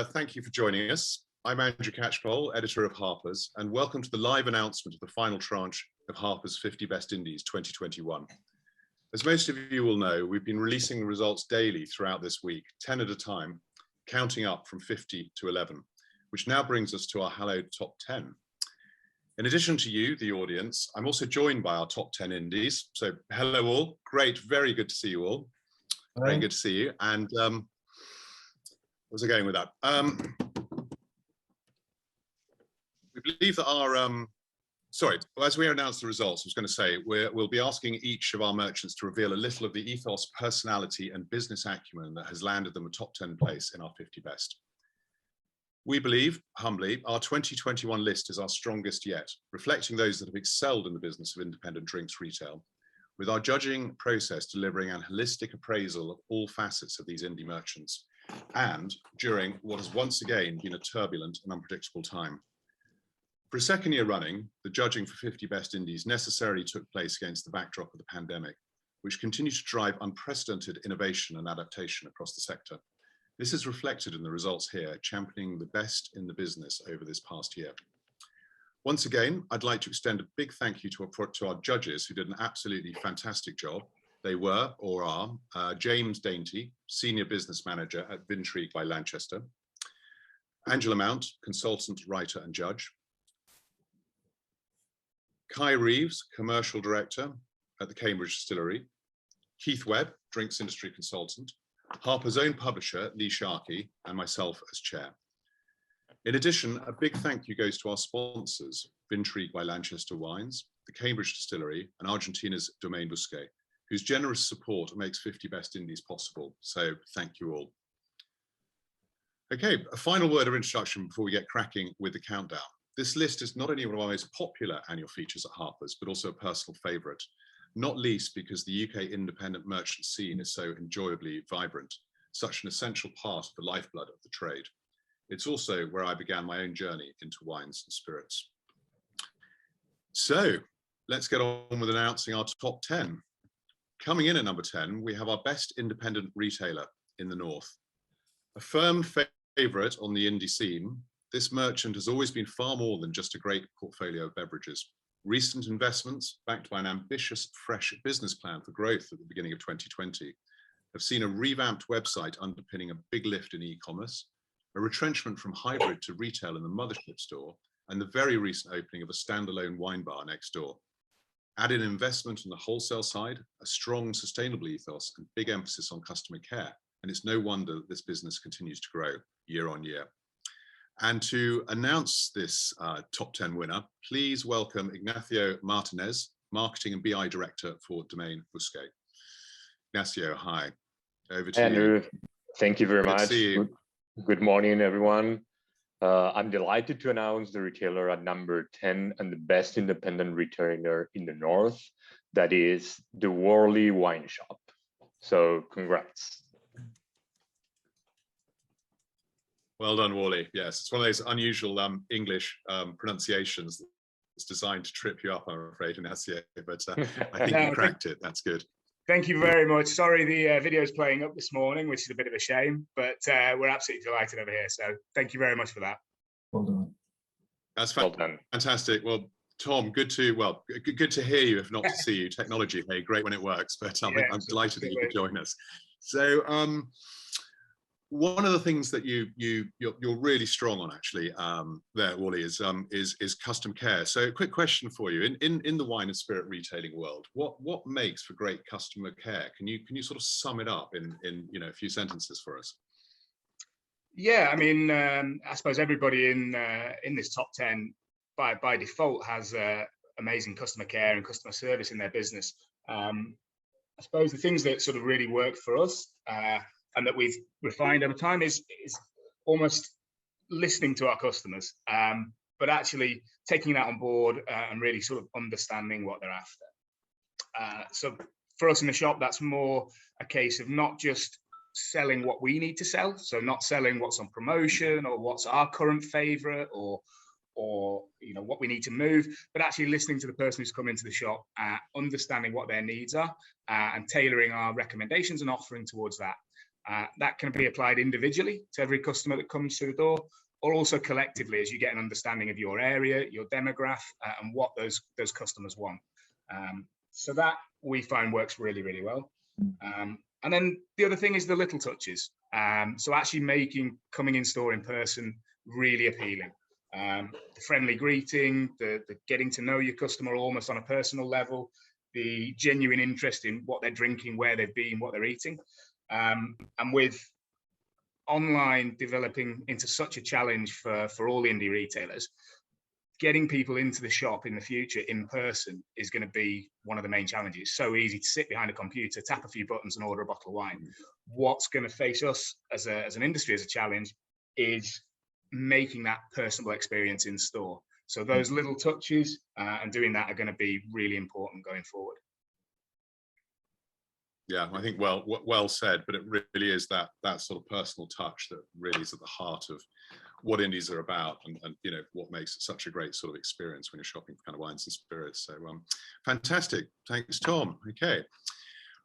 thank you for joining us. I'm Andrew Catchpole, editor of Harpers, and welcome to the live announcement of the final tranche of Harpers 50 Best Indies 2021. As most of you will know, we've been releasing the results daily throughout this week, 10 at a time, counting up from 50 to 11, which now brings us to our hallowed top 10. In addition to you, the audience, I'm also joined by our top 10 indies. So hello all, great, very good to see you all. Hello. Very good to see you. And where's I going with that? We believe that our, as we announce the results, I was going to say, we'll be asking each of our merchants to reveal a little of the ethos, personality and business acumen that has landed them a top 10 place in our 50 best. We believe, humbly, our 2021 list is our strongest yet, reflecting those that have excelled in the business of independent drinks retail, with our judging process delivering an holistic appraisal of all facets of these indie merchants, and during what has once again been a turbulent and unpredictable time. For a second year running, the judging for 50 Best Indies necessarily took place against the backdrop of the pandemic, which continued to drive unprecedented innovation and adaptation across the sector. This is reflected in the results here, championing the best in the business over this past year. Once again, I'd like to extend a big thank you to our judges who did an absolutely fantastic job. They were, or are, James Dainty, Senior Business Manager at Vintrigue by Lanchester, Angela Mount, Consultant, Writer and Judge, Kai Reeves, Commercial Director at the Cambridge Distillery, Keith Webb, Drinks Industry Consultant, Harper's own publisher, Lee Sharkey, and myself as chair. In addition, a big thank you goes to our sponsors, Vintrigue by Lanchester Wines, the Cambridge Distillery, and Argentina's Domaine Busquet, whose generous support makes 50 Best Indies possible. So thank you all. Okay, a final word of introduction before we get cracking with the countdown. This list is not only one of our most popular annual features at Harper's, but also a personal favourite, not least because the UK independent merchant scene is so enjoyably vibrant, such an essential part of the lifeblood of the trade. It's also where I began my own journey into wines and spirits. So let's get on with announcing our top 10. Coming in at number 10, we have our best independent retailer in the North. A firm favourite on the indie scene, this merchant has always been far more than just a great portfolio of beverages. Recent investments, backed by an ambitious, fresh business plan for growth at the beginning of 2020, have seen a revamped website underpinning a big lift in e-commerce, a retrenchment from hybrid to retail in the mothership store, and the very recent opening of a standalone wine bar next door. Add in investment on the wholesale side, a strong sustainable ethos, and big emphasis on customer care, and it's no wonder that this business continues to grow year on year. And to announce this top 10 winner, please welcome Ignacio Martinez, Marketing and BI Director for Domaine Busquet. Ignacio, hi. Over to Andrew, you. Thank you very Good much. To see you. Good morning, everyone. I'm delighted to announce the retailer at number 10 and the best independent retailer in the North, that is the Worley Wine Shop. So congrats. Well done, Worley. Yes, it's one of those unusual English pronunciations that's designed to trip you up, I'm afraid, Ignacio, but I think you cracked it. That's good. Thank you very much. Sorry, the video is playing up this morning, which is a bit of a shame, but we're absolutely delighted over here. So thank you very much for that. Well done. That's fantastic. Well, Tom, good to hear you, if not to see you. Technology, hey, great when it works, but I'm delighted that you could join us. So one of the things that you're really strong on, actually, there, Wally, is customer care. So a quick question for you: in the wine and spirit retailing world, what makes for great customer care? Can you sort of sum it up in a few sentences for us? Yeah, I mean, I suppose everybody in this top 10 by default has amazing customer care and customer service in their business. I suppose the things that sort of really work for us and that we've refined over time is almost listening to our customers, but actually taking that on board and really sort of understanding what they're after. So for us in the shop, that's more a case of not just selling what we need to sell, so not selling what's on promotion or what's our current favorite or what we need to move, but actually listening to the person who's come into the shop, understanding what their needs are, and tailoring our recommendations and offering towards that. That can be applied individually to every customer that comes through the door, or also collectively as you get an understanding of your area, your demographic, and what those customers want. So that we find works really, really well. And then the other thing is the little touches. So actually making coming in store in person really appealing. The friendly greeting, the getting to know your customer almost on a personal level, the genuine interest in what they're drinking, where they've been, what they're eating. And with online developing into such a challenge for all indie retailers, getting people into the shop in the future in person is going to be one of the main challenges. It's so easy to sit behind a computer, tap a few buttons and order a bottle of wine. What's going to face us as an industry as a challenge is making that personal experience in store. So those little touches and doing that are going to be really important going forward. Yeah, I think well said, but it really is that sort of personal touch that really is at the heart of what indies are about, and you know what makes it such a great sort of experience when you're shopping for kind of wines and spirits. So fantastic, thanks Tom. Okay,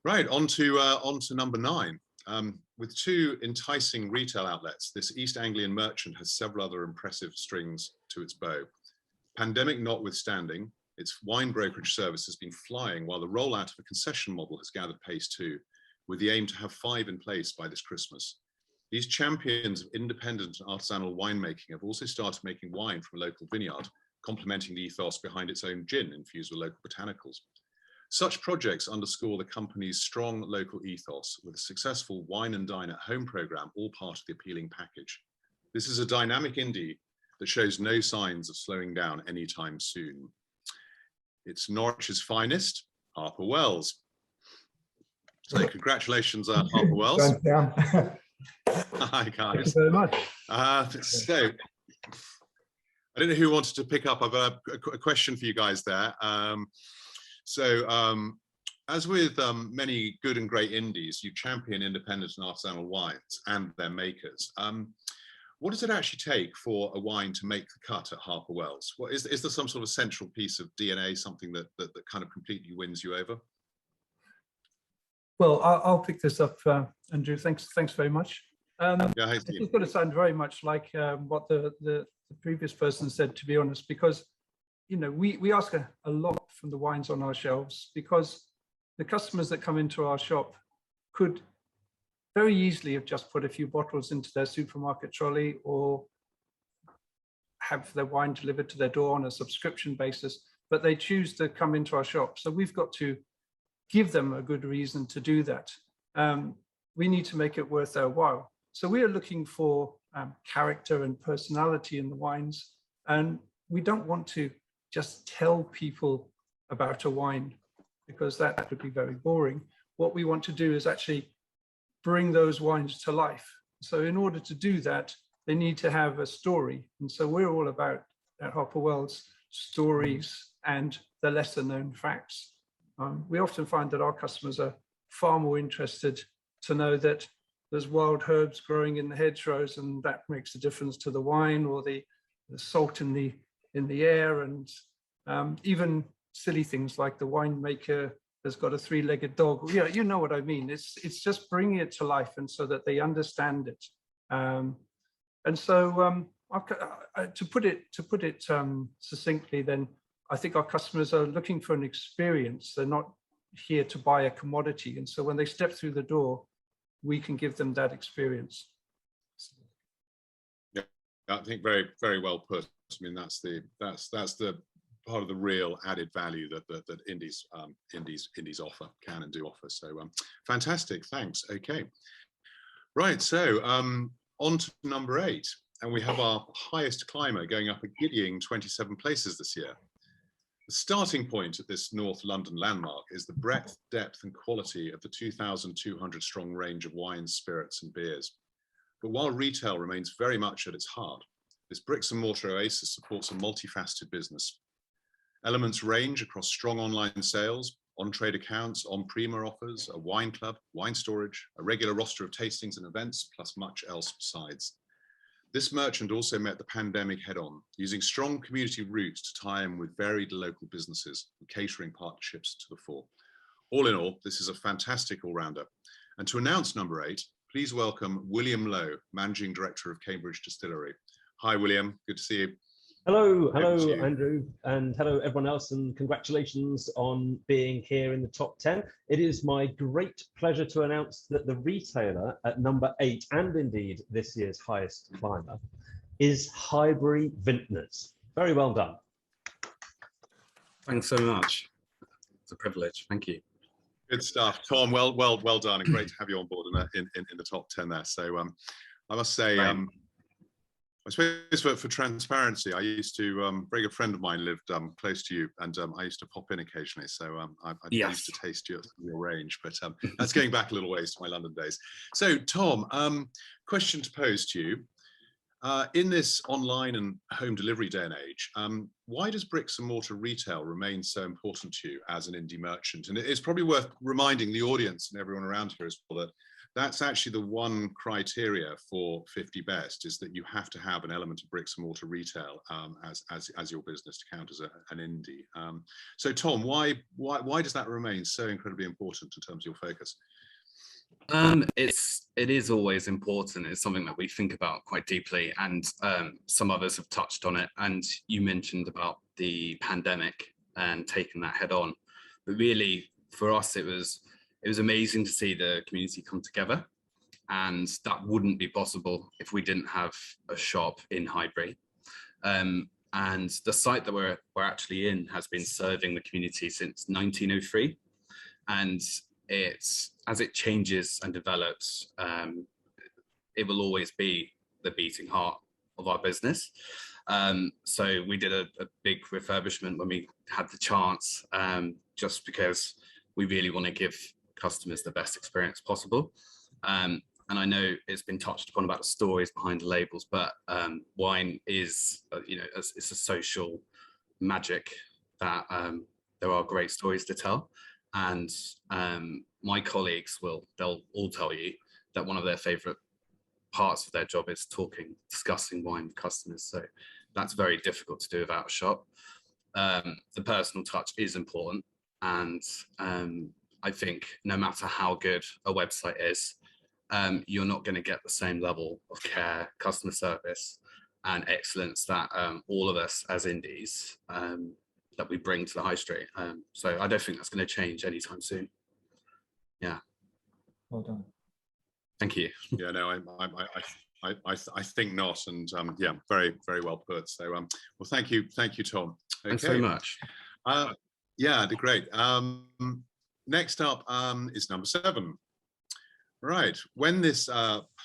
right, on to number 9. With 2 enticing retail outlets, this East Anglian merchant has several other impressive strings to its bow. Pandemic notwithstanding, its wine brokerage service has been flying, while the rollout of a concession model has gathered pace too, with the aim to have 5 in place by this Christmas. These champions of independent and artisanal winemaking have also started making wine from a local vineyard, complementing the ethos behind its own gin infused with local botanicals. Such projects underscore the company's strong local ethos, with a successful wine and dine at home program all part of the appealing package. This is a dynamic indie that shows no signs of slowing down anytime soon. It's Norwich's finest, Harper Wells. So congratulations, Harper Wells. Hi guys. Thank you very much. So I don't know who wanted to pick up. I've got a question for you guys there. As with many good and great indies, you champion independent and artisanal wines and their makers. What does it actually take for a wine to make the cut at Harper Wells? What is there some sort of essential piece of DNA, something that kind of completely wins you over? Well, I'll pick this up, Andrew. Thanks very much. Yeah, it's going to sound very much like what the previous person said, to be honest, because you know we ask a lot from the wines on our shelves, because the customers that come into our shop could very easily have just put a few bottles into their supermarket trolley or have their wine delivered to their door on a subscription basis, but they choose to come into our shop. So we've got to give them a good reason to do that. We need to make it worth their while. So we are looking for character and personality in the wines, and we don't want to just tell people about a wine, because that would be very boring. What we want to do is actually bring those wines to life. So in order to do that, they need to have a story. And so we're all about, at Harper Wells, stories and the lesser known facts. We often find that our customers are far more interested to know that there's wild herbs growing in the hedgerows, and that makes a difference to the wine, or the salt in the air, and even silly things like the winemaker has got a 3-legged dog. Yeah, you know what I mean. It's just bringing it to life, and so that they understand it. And so to put it succinctly, then I think our customers are looking for an experience. They're not here to buy a commodity, and so when they step through the door, we can give them that experience. Yeah, I think very, very well put. I mean, that's the part of the real added value that indies offer, can and do offer. So fantastic, thanks. Okay, right. So on to number 8, and we have our highest climber going up a giddying 27 places this year. The starting point at this North London landmark is the breadth, depth and quality of the 2,200 strong range of wines, spirits and beers. But while retail remains very much at its heart, this bricks and mortar oasis supports a multifaceted business. Elements range across strong online sales, on-trade accounts, on-prema offers, a wine club, wine storage, a regular roster of tastings and events, plus much else besides. This merchant also met the pandemic head-on, using strong community roots to tie in with varied local businesses and catering partnerships to the fore. All in all, this is a fantastic all-rounder. And to announce number 8, please welcome William Lowe, Managing Director of Cambridge Distillery. Hi, William. Good to see you. Hello, Andrew, and hello everyone else, and congratulations on being here in the top 10. It is my great pleasure to announce that the retailer at number 8, and indeed this year's highest climber, is Highbury Vintners. Very well done. Thanks so much. It's a privilege. Thank you. Good stuff, Tom. Well done, and great to have you on board in the top 10 there. So I must say, I suppose for transparency, I used to, a very good friend of mine lived close to you, and I used to pop in occasionally. So I used to taste your range, but that's going back a little ways to my London days. So Tom, question to pose to you. In this online and home delivery day and age, why does bricks and mortar retail remain so important to you as an indie merchant? And it's probably worth reminding the audience and everyone around here as well that that's actually the one criteria for 50 Best, is that you have to have an element of bricks and mortar retail as your business to count as an indie. So Tom, why does that remain so incredibly important in terms of your focus? It is always important. It's something that we think about quite deeply, and some others have touched on it. And you mentioned about the pandemic and taking that head on. But really, for us, it was amazing to see the community come together, and that wouldn't be possible if we didn't have a shop in Highbury. And the site that we're actually in has been serving the community since 1903, and as it changes and develops, it will always be the beating heart of our business. So we did a big refurbishment when we had the chance, just because we really want to give customers the best experience possible. And I know it's been touched upon about the stories behind the labels, but wine is, it's a social magic that there are great stories to tell. And my colleagues they'll all tell you that one of their favorite parts of their job is discussing wine with customers. So that's very difficult to do without a shop. The personal touch is important. And I think no matter how good a website is, you're not going to get the same level of care, customer service, and excellence that all of us as indies that we bring to the high street. So I don't think that's going to change anytime soon. Yeah. Well done. Thank you. Yeah, no, I think not, and yeah, very well put. So well, thank you, Tom. Okay. Thanks so much. Yeah, great. Next up is number 7. Right, when this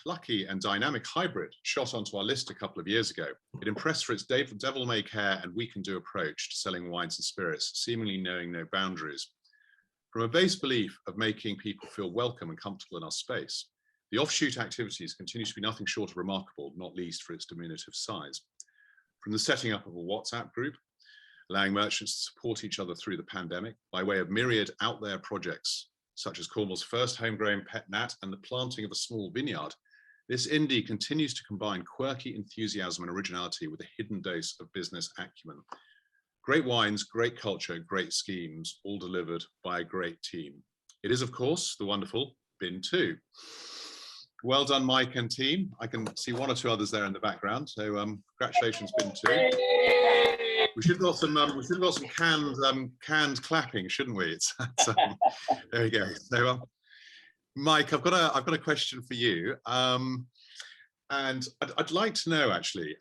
plucky and dynamic hybrid shot onto our list a couple of years ago, it impressed for its devil-may-care and we-can-do approach to selling wines and spirits, seemingly knowing no boundaries. From a base belief of making people feel welcome and comfortable in our space, the offshoot activities continue to be nothing short of remarkable, not least for its diminutive size. From the setting up of a WhatsApp group, allowing merchants to support each other through the pandemic by way of myriad out there projects, such as Cornwall's first homegrown pet gnat and the planting of a small vineyard, this indie continues to combine quirky enthusiasm and originality with a hidden dose of business acumen. Great wines, great culture, great schemes, all delivered by a great team. It is, of course, the wonderful Bin 2. Well done, Mike and team. I can see one or two others there in the background. So congratulations, Bin 2. We should have got some canned clapping, shouldn't we? There we go. So, Mike, I've got a question for you, and I'd like to know actually,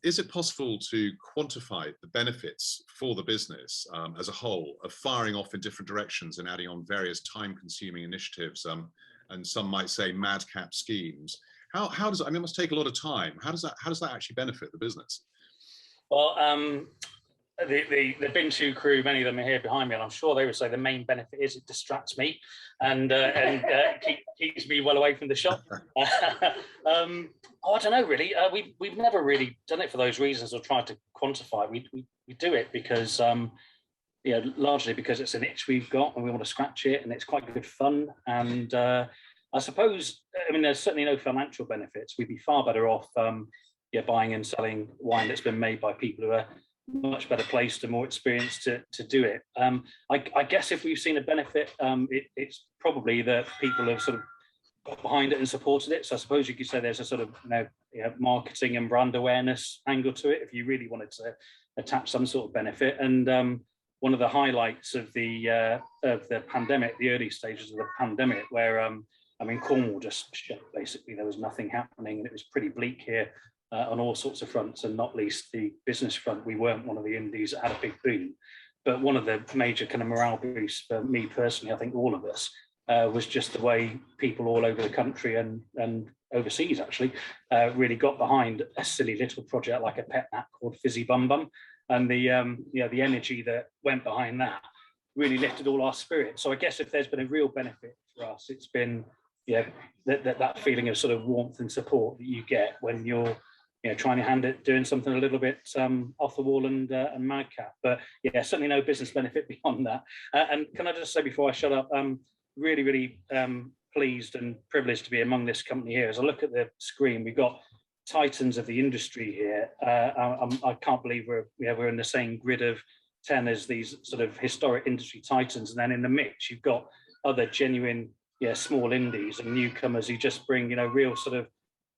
is it possible to quantify the benefits for the business as a whole of firing off in different directions and adding on various time-consuming initiatives, and some might say madcap schemes? How does it, I mean, it must take a lot of time. How does that actually benefit the business? Well, the Bin 2 crew, many of them are here behind me, and I'm sure they would say the main benefit is it distracts me and keeps me well away from the shop. I don't know, really. We've never really done it for those reasons or tried to quantify. We do it because, largely because it's an itch we've got and we want to scratch it, and it's quite good fun. And I suppose, I mean, there's certainly no financial benefits. We'd be far better off buying and selling wine that's been made by people who are much better placed and more experienced to do it. I guess if we've seen a benefit, it's probably that people have sort of got behind it and supported it. So I suppose you could say there's a sort of marketing and brand awareness angle to it if you really wanted to attach some sort of benefit. And one of the highlights of the pandemic, the early stages of the pandemic, where I mean, Cornwall just shut, basically. There was nothing happening, and it was pretty bleak here on all sorts of fronts, and not least the business front. We weren't one of the indies that had a big boom. But one of the major kind of morale boosts for me personally, I think all of us, was just the way people all over the country and overseas actually really got behind a silly little project like a pet nap called Fizzy Bum Bum. And the energy that went behind that really lifted all our spirits. So I guess if there's been a real benefit for us, it's been that feeling of sort of warmth and support that you get when you're trying your hand at doing something a little bit off the wall and madcap. But yeah, certainly no business benefit beyond that. And can I just say before I shut up, really, really pleased and privileged to be among this company here. As I look at the screen, we've got titans of the industry here. I can't believe we're in the same grid of 10 as these sort of historic industry titans, and then in the mix you've got other genuine small indies and newcomers who just bring real sort of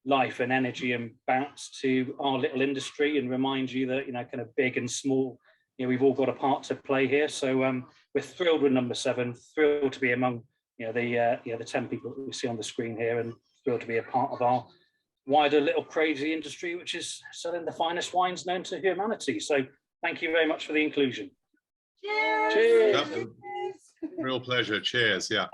life and energy and bounce to our little industry and remind you that kind of big and small, we've all got a part to play here. So we're thrilled with number 7, thrilled to be among the 10 people that we see on the screen here, and thrilled to be a part of our wider little crazy industry, which is selling the finest wines known to humanity. So thank you very much for the inclusion. Cheers. Cheers. Real pleasure. Cheers. Yeah.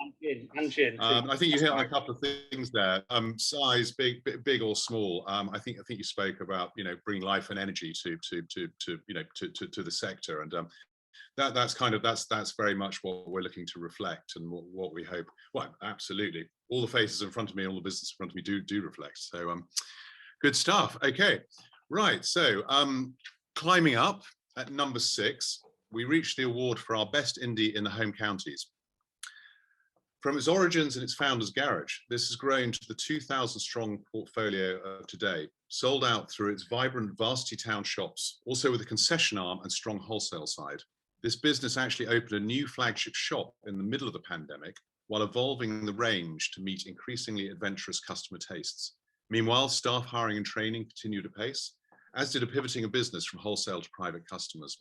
And gin. I think you hit on a couple of things there. Size, big or small. I think you spoke about bring life and energy to the sector, and that's very much what we're looking to reflect, and what we hope. Well, absolutely. All the faces in front of me, all the business in front of me do reflect. So good stuff. Okay, right. So climbing up at number 6. We reached the award for our best indie in the home counties. From its origins and its founder's garage, this has grown to the 2,000 strong portfolio of today, sold out through its vibrant varsity town shops, also with a concession arm and strong wholesale side. This business actually opened a new flagship shop in the middle of the pandemic while evolving the range to meet increasingly adventurous customer tastes. Meanwhile, staff hiring and training continued apace, as did a pivoting of business from wholesale to private customers.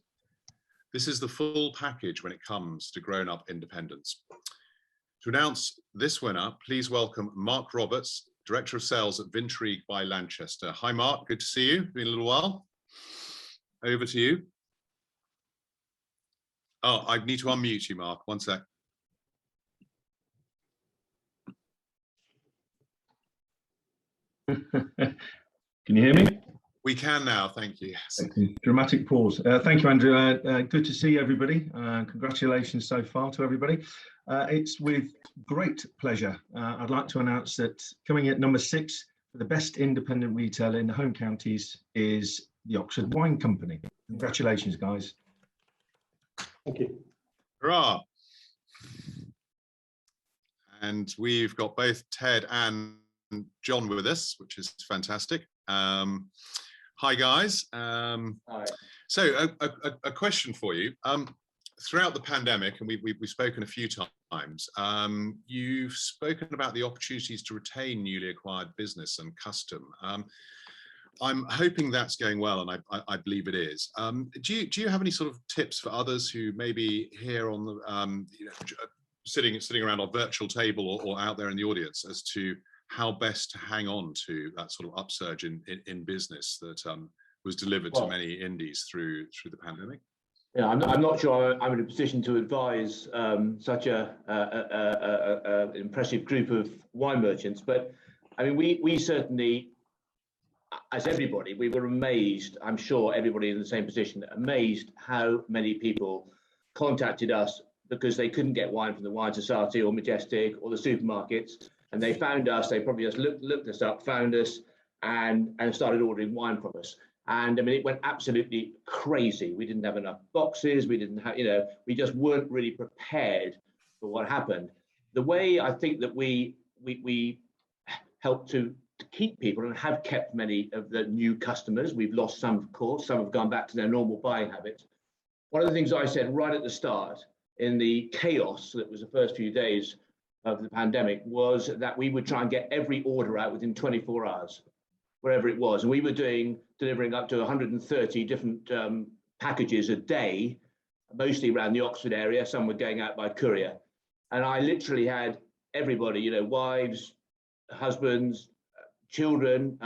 This is the full package when it comes to grown-up independence. To announce this winner, please welcome Mark Roberts, Director of Sales at Vintrigue by Lanchester. Hi, Mark. Good to see you. Been a little while. Over to you. Oh, I need to unmute you, Mark. One sec. Can you hear me? We can now, thank you. Dramatic pause. Thank you, Andrew. Good to see everybody. Congratulations so far to everybody. It's with great pleasure I'd like to announce that coming at number 6 for the best independent retailer in the home counties is the Oxford Wine Company. Congratulations, guys. Thank you. Hurrah! And we've got both Ted and John with us, which is fantastic. Hi guys. Hi. So a question for you. Throughout the pandemic, and we've spoken a few times, you've spoken about the opportunities to retain newly acquired business and custom. I'm hoping that's going well, and I believe it is. Do you have any sort of tips for others who may be here on the sitting around our virtual table or out there in the audience as to how best to hang on to that sort of upsurge in business that was delivered to many indies through the pandemic? Yeah, I'm not sure I'm in a position to advise such a impressive group of wine merchants, but I mean, we certainly, as everybody, we were amazed. I'm sure everybody in the same position, amazed how many people contacted us because they couldn't get wine from the Wine Society or Majestic or the supermarkets. And they found us, they probably just looked us up, found us, and started ordering wine from us. And I mean, it went absolutely crazy. We didn't have enough boxes. We didn't have, we just weren't really prepared for what happened. The way I think that we helped to keep people and have kept many of the new customers. We've lost some, of course. Some have gone back to their normal buying habits. One of the things I said right at the start, in the chaos that was the first few days of the pandemic was that we would try and get every order out within 24 hours, wherever it was. And we were delivering up to 130 different packages a day, mostly around the Oxford area. Some were going out by courier. And I literally had everybody, you know, wives, husbands, children,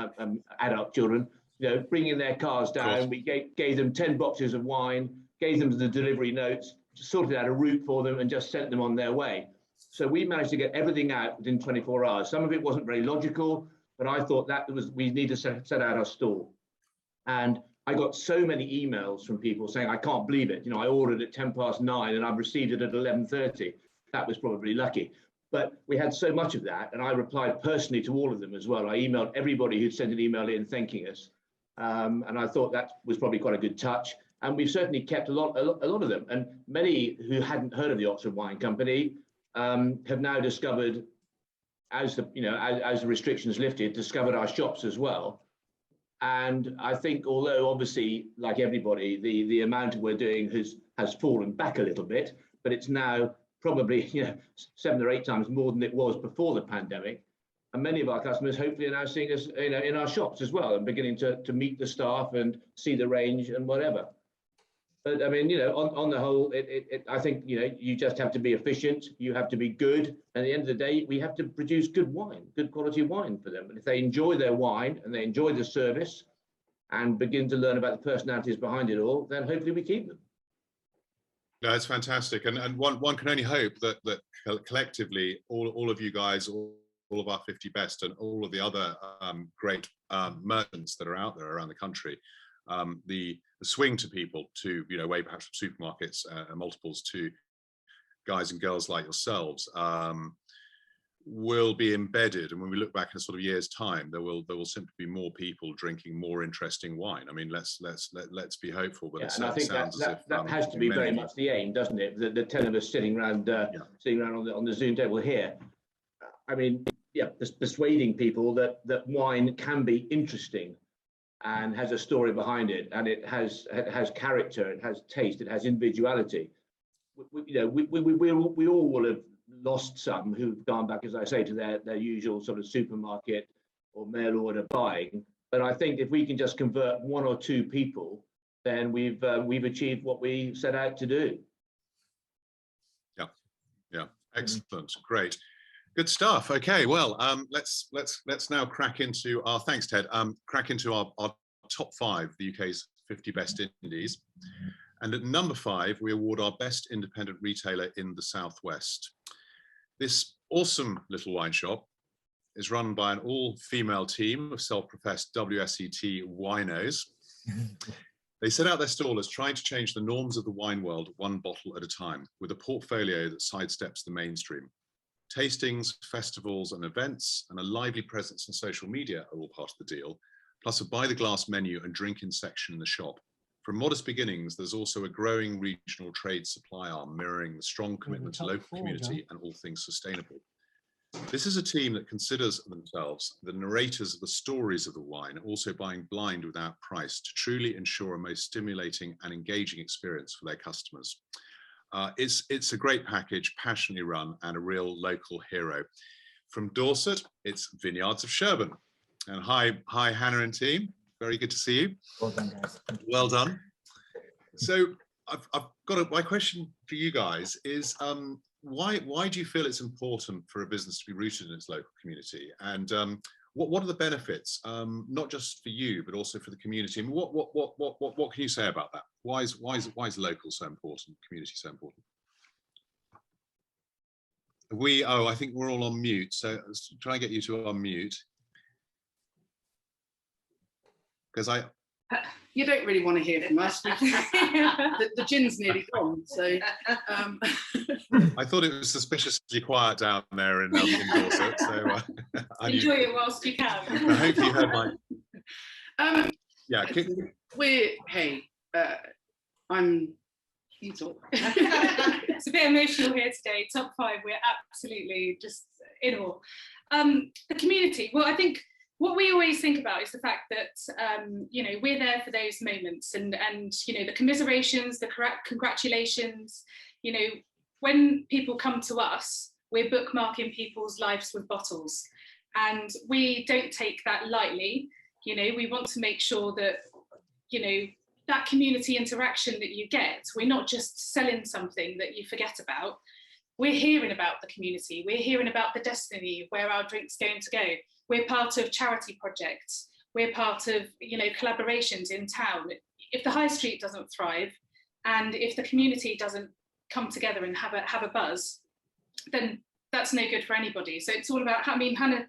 adult children, you know, bringing their cars down. We gave them 10 boxes of wine, gave them the delivery notes, sorted out a route for them, and just sent them on their way. So we managed to get everything out within 24 hours. Some of it wasn't very logical, but I thought we need to set out our stall. And I got so many emails from people saying, I can't believe it. You know, I ordered at 9:10 and I've received it at 11:30. That was probably lucky. But we had so much of that, and I replied personally to all of them as well. I emailed everybody who'd sent an email in thanking us. And I thought that was probably quite a good touch. And we've certainly kept a lot of them. And many who hadn't heard of the Oxford Wine Company have now discovered, as the restrictions lifted, discovered our shops as well. And I think, although obviously, like everybody, the amount we're doing has fallen back a little bit, but it's now probably 7 or 8 times more than it was before the pandemic. And many of our customers hopefully are now seeing us in our shops as well, and beginning to meet the staff and see the range and whatever. But I mean, on the whole, I think you just have to be efficient. You have to be good. And at the end of the day, we have to produce good wine, good quality wine for them. And if they enjoy their wine and they enjoy the service and begin to learn about the personalities behind it all, then hopefully we keep them. No, it's fantastic, and one can only hope that collectively, all of you guys, all of our 50 best, and all of the other great merchants that are out there around the country, the swing to people to way perhaps from supermarkets multiples to guys and girls like yourselves will be embedded. And when we look back in a sort of year's time, there will simply be more people drinking more interesting wine. I mean, let's be hopeful. But and I think that has to be very much the aim, doesn't it? The 10 of us sitting around on the Zoom table here. I mean, persuading people that wine can be interesting and has a story behind it, and it has character, it has taste, it has individuality. We all will have lost some who've gone back, as I say, to their usual sort of supermarket or mail order buying. But I think if we can just convert 1 or 2 people, then we've achieved what we set out to do. Yeah, excellent, great, good stuff. Okay, well, let's now crack into our thanks, Ted. Crack into our top 5, the UK's 50 best indies. And at number 5, we award our best independent retailer in the Southwest. This awesome little wine shop is run by an all-female team of self-professed WSET winos. They set out their stall as trying to change the norms of the wine world 1 bottle at a time, with a portfolio that sidesteps the mainstream. Tastings, festivals and events, and a lively presence on social media are all part of the deal, plus a by-the-glass menu and drink-in section in the shop. From modest beginnings, there's also a growing regional trade supply arm mirroring the strong commitment to local community and all things sustainable. This is a team that considers themselves the narrators of the stories of the wine, also buying blind without price to truly ensure a most stimulating and engaging experience for their customers. It's a great package, passionately run, and a real local hero. From Dorset, it's Vineyards of Sherborne. And hi Hannah and team. Very good to see you. Well done, guys. Well done. So I've got my question for you guys is why do you feel it's important for a business to be rooted in its local community? And what are the benefits, not just for you, but also for the community? And what can you say about that? Why is local so important? Community so important? I think we're all on mute. So let's try and get you to unmute. Because you don't really want to hear from us. the gin's nearly gone, so I thought it was suspiciously quiet down there in Dorset. So enjoy it whilst you can. I hope you heard my. Yeah. You talk. It's a bit emotional here today. Top 5, we're absolutely just in awe. The community. Well, I think what we always think about is the fact that we're there for those moments, and the commiserations, the congratulations. When people come to us, we're bookmarking people's lives with bottles. And we don't take that lightly. You know, we want to make sure that, you know, that community interaction that you get, we're not just selling something that you forget about. We're hearing about the community. We're hearing about the destiny, where our drink's going to go. We're part of charity projects. We're part of, you know, collaborations in town. If the high street doesn't thrive, and if the community doesn't come together and have a buzz, then that's no good for anybody. So it's all about, I mean, Hannah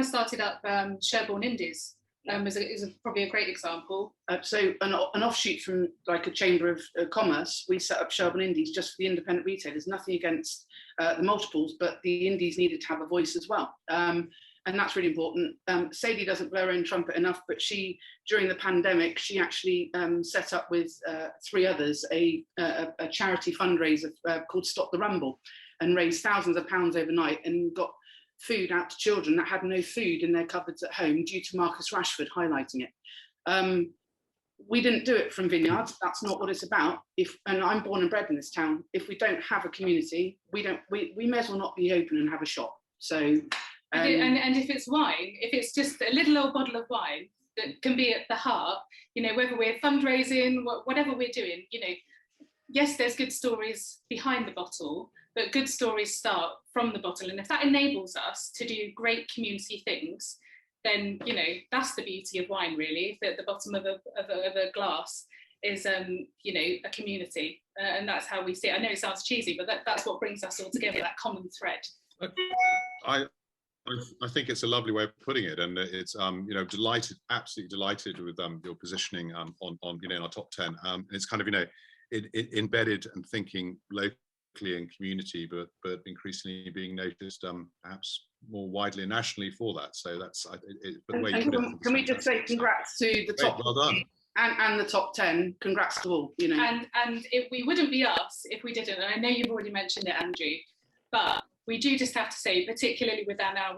started up Sherborne Indies, is probably a great example. So an offshoot from like a chamber of commerce, we set up Sherborne Indies just for the independent retailers. Nothing against the multiples, but the indies needed to have a voice as well. And that's really important. Sadie doesn't blow her own trumpet enough, but she, during the pandemic, she actually set up with 3 others a charity fundraiser called Stop the Rumble, and raised thousands of pounds overnight, and got food out to children that had no food in their cupboards at home due to Marcus Rashford highlighting it. We didn't do it from vineyards. That's not what it's about. And I'm born and bred in this town. If we don't have a community, we may as well not be open and have a shop. So. And if it's wine, if it's just a little old bottle of wine that can be at the heart, you know, whether we're fundraising, whatever we're doing, you know, yes, there's good stories behind the bottle, but good stories start from the bottle. And if that enables us to do great community things, then, you know, that's the beauty of wine, really. That the bottom of a glass is, you know, a community. And that's how we see it. I know it sounds cheesy, but that's what brings us all together, that common thread. I think it's a lovely way of putting it, and it's you know, absolutely delighted with your positioning on you know, in our top 10. It's kind of, you know, embedded and thinking locally in community, but increasingly being noticed perhaps more widely and nationally for that. So that's can we just say congrats to the top, well done, and the top 10. Congrats to all, you know. And we wouldn't be us if we didn't. And I know you've already mentioned it, Andrew, but we do just have to say, particularly with our now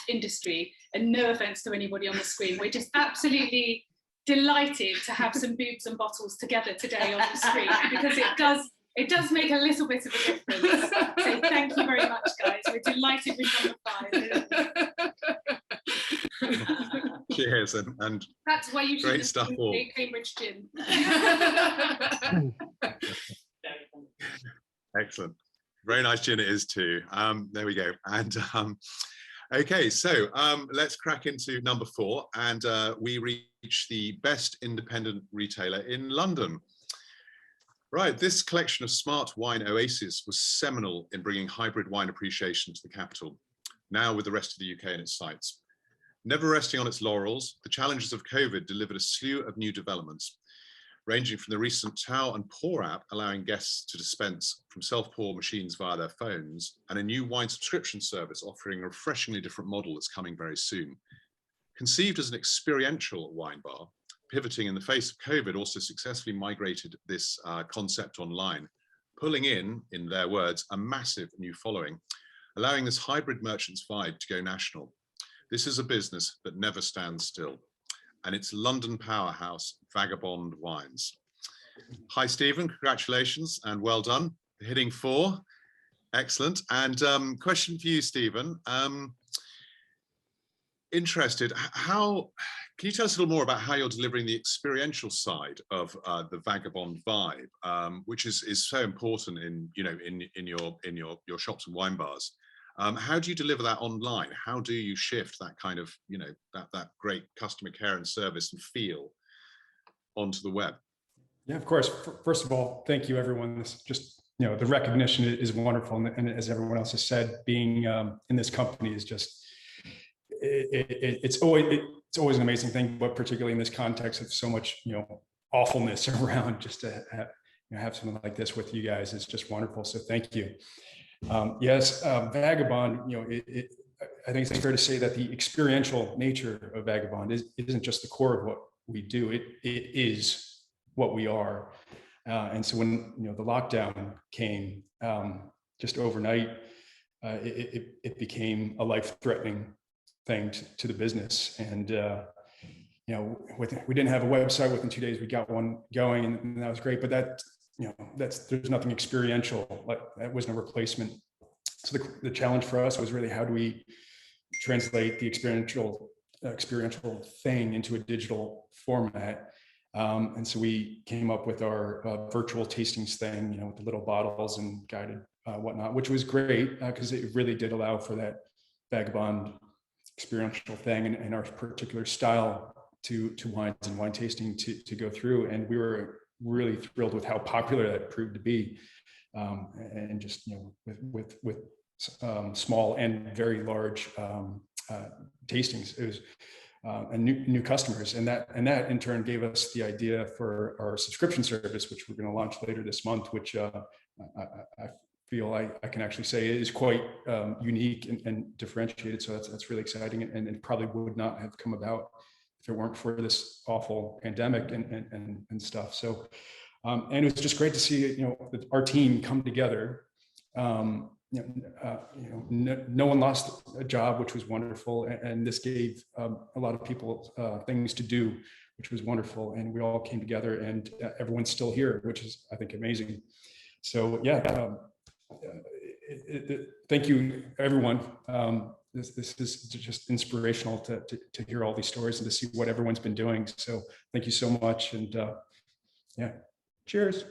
industry, and no offence to anybody on the screen, we're just absolutely delighted to have some boobs and bottles together today on the screen, because it does make a little bit of a difference. So thank you very much, guys. We're delighted with number 5. Cheers, and that's why you should great stuff all. Cambridge gin. Excellent. Very nice gin it is too. There we go. And okay, so let's crack into number 4, and we reach the best independent retailer in London. Right, this collection of smart wine oases was seminal in bringing hybrid wine appreciation to the capital, now with the rest of the UK in its sights. Never resting on its laurels, the challenges of COVID delivered a slew of new developments, ranging from the recent Tao and Pour app, allowing guests to dispense from self-pour machines via their phones, and a new wine subscription service offering a refreshingly different model that's coming very soon. Conceived as an experiential wine bar, pivoting in the face of COVID also successfully migrated this concept online, pulling in their words, a massive new following, allowing this hybrid merchant's vibe to go national. This is a business that never stands still, and it's London powerhouse Vagabond Wines. Hi, Stephen, congratulations and well done. Hitting 4, excellent. And question for you, Stephen. Interested, can you tell us a little more about how you're delivering the experiential side of the Vagabond vibe, which is so important in your shops and wine bars? How do you deliver that online? How do you shift that kind of, you know, that great customer care and service and feel onto the web? Yeah, of course. First of all, thank you, everyone. This just, you know, the recognition is wonderful, and as everyone else has said, being in this company is just it's always an amazing thing, but particularly in this context of so much, you know, awfulness around, just to have something like this with you guys is just wonderful. So thank you. Yes, Vagabond, you know, I think it's fair to say that the experiential nature of Vagabond isn't just the core of what we do, it is what we are. And so when, you know, the lockdown came, just overnight, it became a life-threatening thing to the business. And, you know, we didn't have a website. Within 2 days, we got one going, and that was great. But that, you know, there's nothing experiential. Like, that wasn't a replacement So the challenge for us was really, how do we translate the experiential thing into a digital format? And so we came up with our virtual tastings thing, with the little bottles and guided whatnot, which was great because it really did allow for that vagabond experiential thing and our particular style to wines and wine tasting to go through. And we were really thrilled with how popular that proved to be. And just, with small and very large tastings, it was and new customers, and that in turn gave us the idea for our subscription service, which we're going to launch later this month, which I feel I can actually say is quite unique and differentiated. So that's really exciting, and it probably would not have come about if it weren't for this awful pandemic and stuff. So and it was just great to see our team come together. No one lost a job, which was wonderful, and this gave a lot of people things to do, which was wonderful, and we all came together, and everyone's still here, which is, I think, amazing. So yeah, thank you, everyone. This is just inspirational to hear all these stories and to see what everyone's been doing. So thank you so much, and yeah, cheers.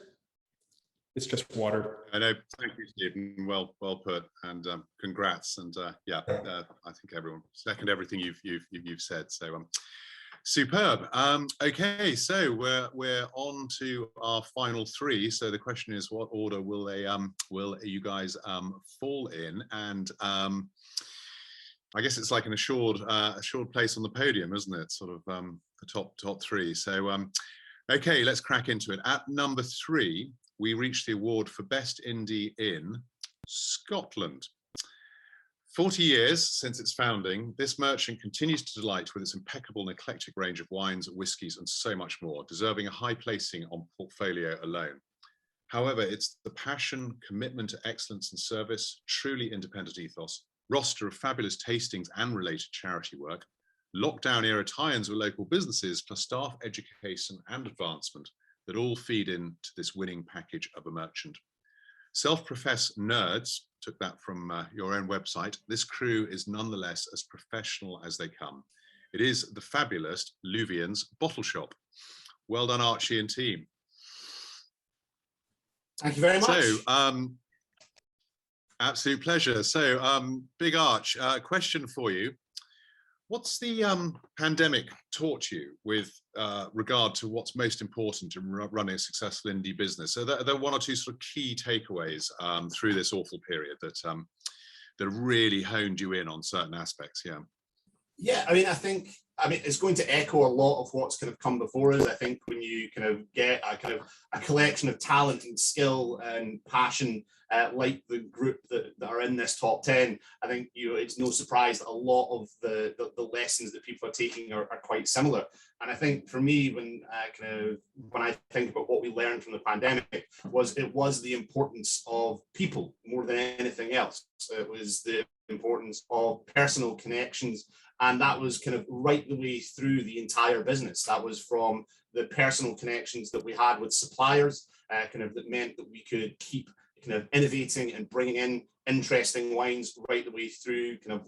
It's just water. I know. Thank you, Stephen. Well put, and congrats. And yeah, I think everyone second everything you've said. So superb. Okay, so we're on to our final three. So the question is, what order will you guys fall in? And I guess it's like an assured place on the podium, isn't it? Sort of the top three. So okay, let's crack into it. At number 3. We reached the award for Best Indie in Scotland. 40 years since its founding, this merchant continues to delight with its impeccable and eclectic range of wines, whiskies, and so much more, deserving a high placing on portfolio alone. However, it's the passion, commitment to excellence and service, truly independent ethos, roster of fabulous tastings and related charity work, lockdown era tie-ins with local businesses, plus staff education and advancement that all feed into this winning package of a merchant. Self-professed nerds, took that from your own website, this crew is nonetheless as professional as they come. It is the fabulous Luvian's Bottle Shop. Well done, Archie and team. Thank you very much. So, absolute pleasure. So, Big Arch, question for you. What's the pandemic taught you with regard to what's most important in running a successful indie business? So there are one or two sort of key takeaways through this awful period that really honed you in on certain aspects. Yeah. Yeah, I mean, it's going to echo a lot of what's kind of come before us. I think when you kind of get a collection of talent and skill and passion like the group that are in this top 10, I think it's no surprise that a lot of the lessons that people are taking are quite similar. And I think for me, when I think about what we learned from the pandemic, it was the importance of people more than anything else. So it was the importance of personal connections. And that was kind of right the way through the entire business. That was from the personal connections that we had with suppliers, that meant that we could keep innovating and bringing in interesting wines right the way through